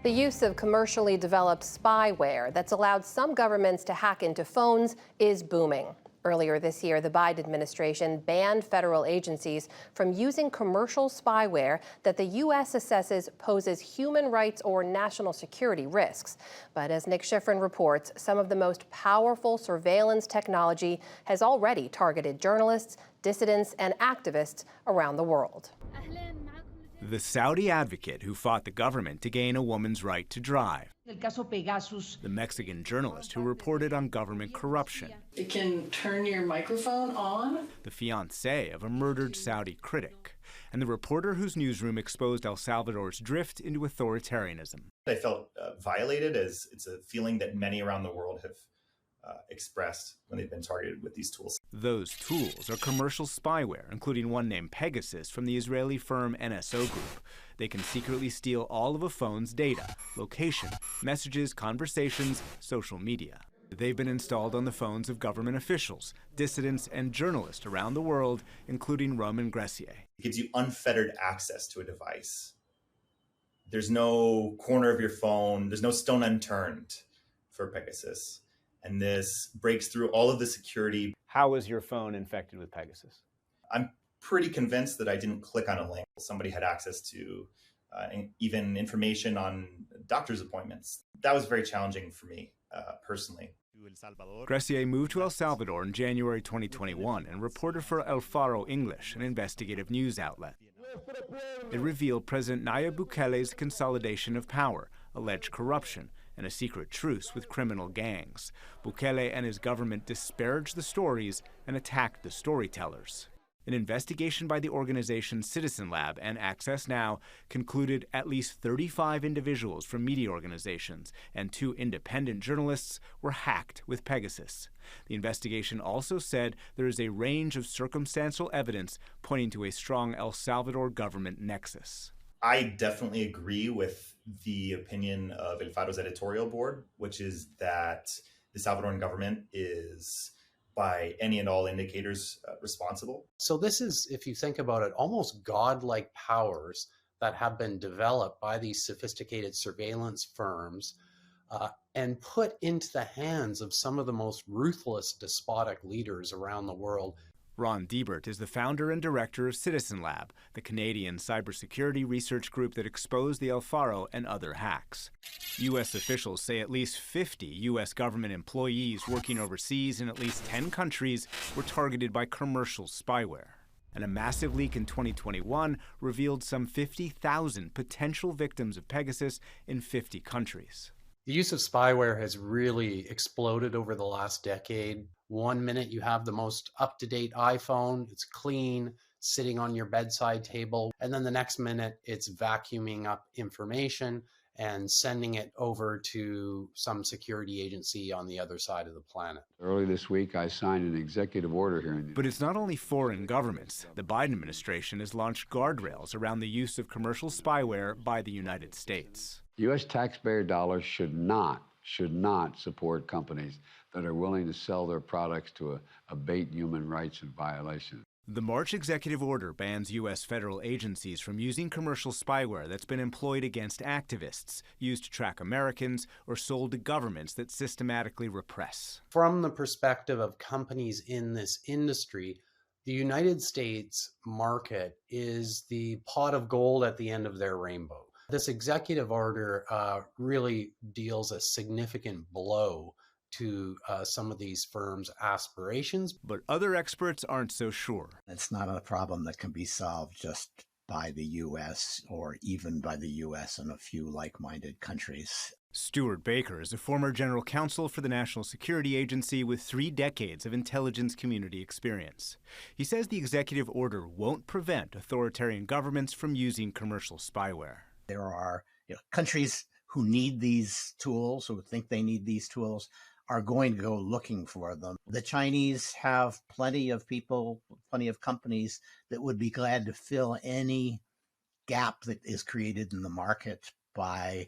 The use of commercially developed spyware that's allowed some governments to hack into phones is booming. Earlier this year, the Biden administration banned federal agencies from using commercial spyware that the U.S. assesses poses human rights or national security risks. But as Nick Schifrin reports, some of the most powerful surveillance technology has already targeted journalists, dissidents, and activists around the world. The Saudi advocate who fought the government to gain a woman's right to drive. The Mexican journalist who reported on government corruption. It can turn your microphone on. The fiancé of a murdered Saudi critic. And the reporter whose newsroom exposed El Salvador's drift into authoritarianism. I felt violated, as it's a feeling that many around the world have expressed when they've been targeted with these tools. Those tools are commercial spyware, including one named Pegasus from the Israeli firm NSO Group. They can secretly steal all of a phone's data, location, messages, conversations, social media. They've been installed on the phones of government officials, dissidents, and journalists around the world, including Roman Gressier. It gives you unfettered access to a device. There's no corner of your phone, there's no stone unturned for Pegasus. And this breaks through all of the security. How was your phone infected with Pegasus? I'm pretty convinced that I didn't click on a link. Somebody had access to even information on doctor's appointments. That was very challenging for me personally. Gressier moved to El Salvador in January 2021 and reported for El Faro English, an investigative news outlet. It revealed President Nayib Bukele's consolidation of power, alleged corruption, and a secret truce with criminal gangs. Bukele and his government disparaged the stories and attacked the storytellers. An investigation by the organization Citizen Lab and Access Now concluded at least 35 individuals from media organizations and 2 independent journalists were hacked with Pegasus. The investigation also said there is a range of circumstantial evidence pointing to a strong El Salvador government nexus. I definitely agree with the opinion of El Faro's editorial board, which is that the Salvadoran government is, by any and all indicators, responsible. So this is, if you think about it, almost godlike powers that have been developed by these sophisticated surveillance firms and put into the hands of some of the most ruthless, despotic leaders around the world. Ron Diebert is the founder and director of Citizen Lab, the Canadian cybersecurity research group that exposed the El Faro and other hacks. U.S. officials say at least 50 U.S. government employees working overseas in at least 10 countries were targeted by commercial spyware. And a massive leak in 2021 revealed some 50,000 potential victims of Pegasus in 50 countries. The use of spyware has really exploded over the last decade. One minute you have the most up-to-date iPhone, it's clean, sitting on your bedside table, and then the next minute it's vacuuming up information and sending it over to some security agency on the other side of the planet. Early this week, I signed an executive order here. But it's not only foreign governments. The Biden administration has launched guardrails around the use of commercial spyware by the United States. U.S. taxpayer dollars should not support companies that are willing to sell their products to abate human rights and violations. The March executive order bans U.S. federal agencies from using commercial spyware that's been employed against activists, used to track Americans, or sold to governments that systematically repress. From the perspective of companies in this industry, the United States market is the pot of gold at the end of their rainbow. This executive order really deals a significant blow to some of these firms' aspirations. But other experts aren't so sure. It's not a problem that can be solved just by the U.S. or even by the U.S. and a few like-minded countries. Stuart Baker is a former general counsel for the National Security Agency with 3 decades of intelligence community experience. He says the executive order won't prevent authoritarian governments from using commercial spyware. There are countries who need these tools, who think they need these tools, are going to go looking for them. The Chinese have plenty of people, plenty of companies that would be glad to fill any gap that is created in the market by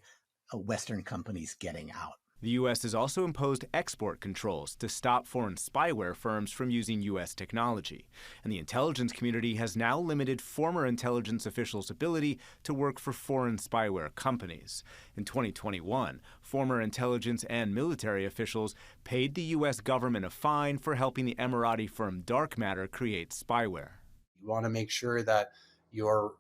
Western companies getting out. The U.S. has also imposed export controls to stop foreign spyware firms from using U.S. technology. And the intelligence community has now limited former intelligence officials' ability to work for foreign spyware companies. In 2021, former intelligence and military officials paid the U.S. government a fine for helping the Emirati firm Dark Matter create spyware. You want to make sure that your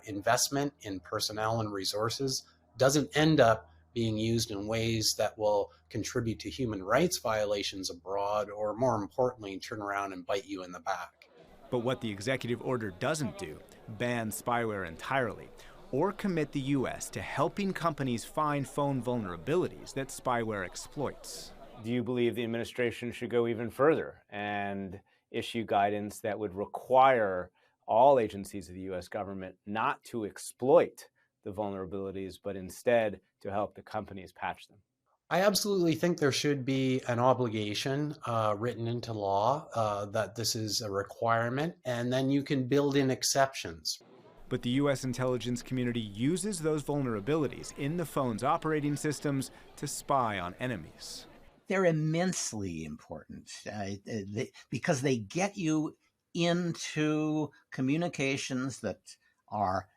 investment in personnel and resources doesn't end up being used in ways that will contribute to human rights violations abroad, or more importantly, turn around and bite you in the back. But what the executive order doesn't do, ban spyware entirely, or commit the U.S. to helping companies find phone vulnerabilities that spyware exploits. Do you believe the administration should go even further and issue guidance that would require all agencies of the U.S. government not to exploit the vulnerabilities, but instead to help the companies patch them? I absolutely think there should be an obligation written into law that this is a requirement, and then you can build in exceptions. But the U.S. intelligence community uses those vulnerabilities in the phone's operating systems to spy on enemies. They're immensely important because they get you into communications that are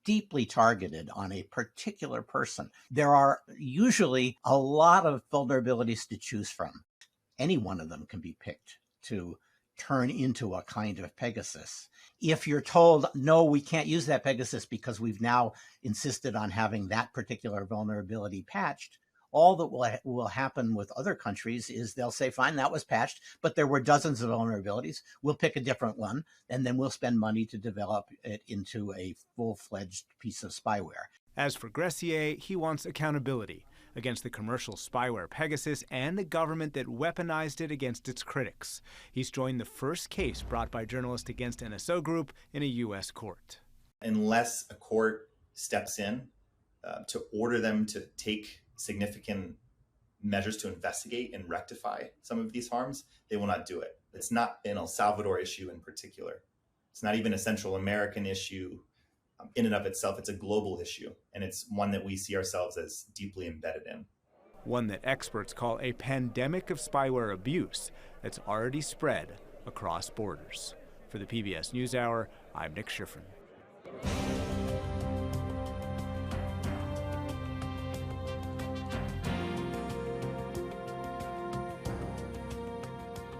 deeply targeted on a particular person. There are usually a lot of vulnerabilities to choose from. Any one of them can be picked to turn into a kind of Pegasus. If you're told, no, we can't use that Pegasus because we've now insisted on having that particular vulnerability patched, all that will happen with other countries is they'll say, fine, that was patched, but there were dozens of vulnerabilities. We'll pick a different one, and then we'll spend money to develop it into a full-fledged piece of spyware. As for Gressier, he wants accountability against the commercial spyware Pegasus and the government that weaponized it against its critics. He's joined the first case brought by journalists against NSO Group in a U.S. court. Unless a court steps in to order them to take significant measures to investigate and rectify some of these harms, they will not do it. It's not an El Salvador issue in particular. It's not even a Central American issue in and of itself. It's a global issue, and it's one that we see ourselves as deeply embedded in. One that experts call a pandemic of spyware abuse that's already spread across borders. For the PBS NewsHour, I'm Nick Schifrin.